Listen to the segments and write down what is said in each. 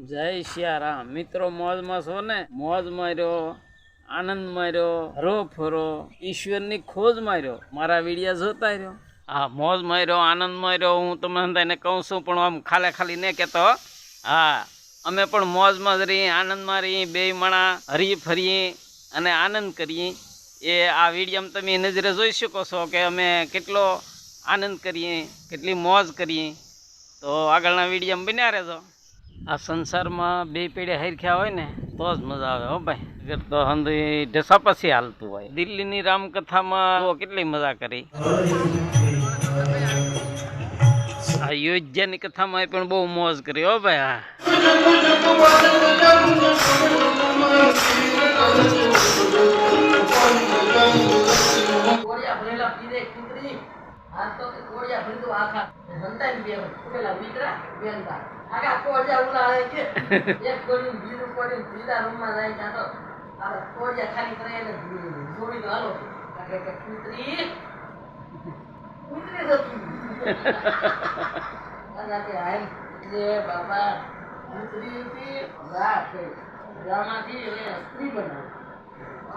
જય સિયારામ મિત્રો, મોજમાં છો ને? મોજ માર્યો, આનંદ માર્યો, હરો ફરો, ઈશ્વરની ખોજ માર્યો, મારા વિડીયા જોતા રહ્યો. હા, મોજ માર્યો, આનંદ માર્યો. હું તમને એને કહું છું, પણ આમ ખાલી ને કહેતો. હા, અમે પણ મોજમાં જ રહીએ, આનંદમાં રહીએ, બે માણા હરી ફરીએ અને આનંદ કરીએ. એ આ વિડીયામાં તમે નજરે જોઈ શકો છો કે અમે કેટલો આનંદ કરીએ, કેટલી મોજ કરીએ. તો આગળના વિડીયામાં બન્યા રહેજો. આ સંસારમાં બે પેઢી હરખ્યા હોય ને તો જ મજા આવે. હો ભાઈ, અગર તો હંધી ઢસા પછી હાલતું હોય. દિલ્હીની રામકથામાં કેટલી મજા કરી. આ અયોધ્યાની કથામાં પણ બહુ મોજ કરી. હો ભાઈ, હા.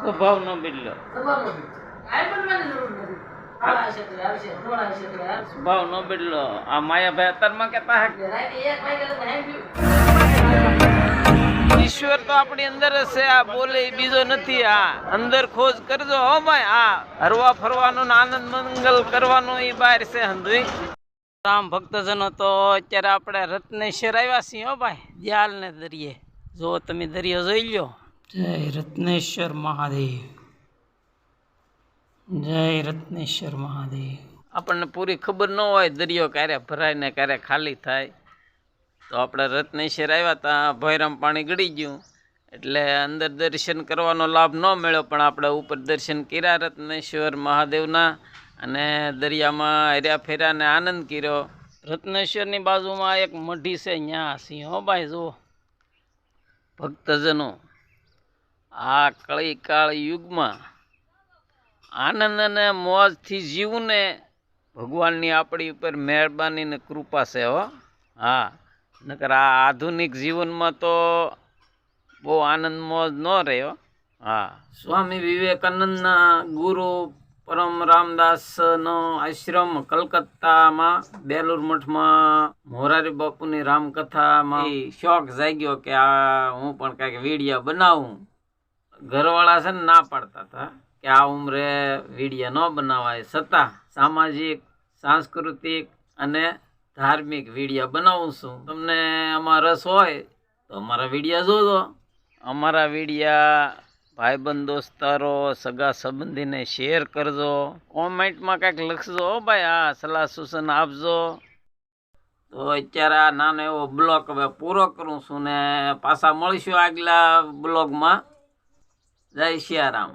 સ્વભાવ નો બદલો, સ્વભાવ નો બદલો. આ માયાભાઈ અત્યારમાં કેતા ઈશ્વર તો આપણી અંદર જ છે. આ બોલે બીજો નથી. આ અંદર ખોજ કરજો. હો ભાઈ, આ હરવા ફરવાનું આનંદ મંગલ કરવાનું એ બહાર છે. હંધુઈ રામ ભક્તજનો તો અત્યારે આપણે રત્નેશ્વર આવ્યા છીએ. હો ભાઈ, દયાલ ને દરિયે. જો તમે દરિયો જોઈ લ્યો. જય રત્નેશ્વર મહાદેવ, જય રત્નેશ્વર મહાદેવ. આપણને પૂરી ખબર ન હોય દરિયો ક્યારે ભરાય ને ક્યારે ખાલી થાય. તો આપણે રત્નેશ્વર આવ્યા ત્યાં ભયરામ પાણી ગળી ગયું એટલે અંદર દર્શન કરવાનો લાભ ન મળ્યો, પણ આપણે ઉપર દર્શન કર્યા રત્નેશ્વર મહાદેવના અને દરિયામાં હર્યા ફેર્યા ને આનંદ કર્યો. રત્નેશ્વરની બાજુમાં એક મઢી છે, ત્યાં સિંહ. હો ભાઈ, જુઓ ભક્તજનો, આ કળીકાળ યુગમાં આનંદ અને મોજથી જીવું ને ભગવાનની આપણી ઉપર મહેરબાની ને કૃપા છે. હો હા, નકર આ આધુનિક જીવનમાં તો બહુ આનંદ મોજ ન રહ્યો. હા, સ્વામી વિવેકાનંદના ગુરુ પરમ રામદાસનો આશ્રમ કલકત્તામાં બેલુર મઠમાં મોરારી બાપુની રામકથામાં શોખ જાગ્યો કે આ હું પણ કાંઈક વિડીયો બનાવું. ઘરવાળા છે ને ના પાડતા હતા કે આ ઉંમરે વિડીયો ન બનાવાય, છતાં સામાજિક, સાંસ્કૃતિક અને ધાર્મિક વિડીયો બનાવું છું. તમને આમાં રસ હોય તો અમારા વિડીયો જોજો. અમારા વિડીયા ભાઈબંધ દોસ્તારો સગા સંબંધીને શેર કરજો, કોમેન્ટમાં કંઈક લખજો. હો ભાઈ, આ સલાહ સૂચન આપજો. તો અત્યારે આ નાનો એવો બ્લોગ હવે પૂરો કરું છું ને પાછા મળીશું આગલા બ્લોગમાં. જય સિયારામ.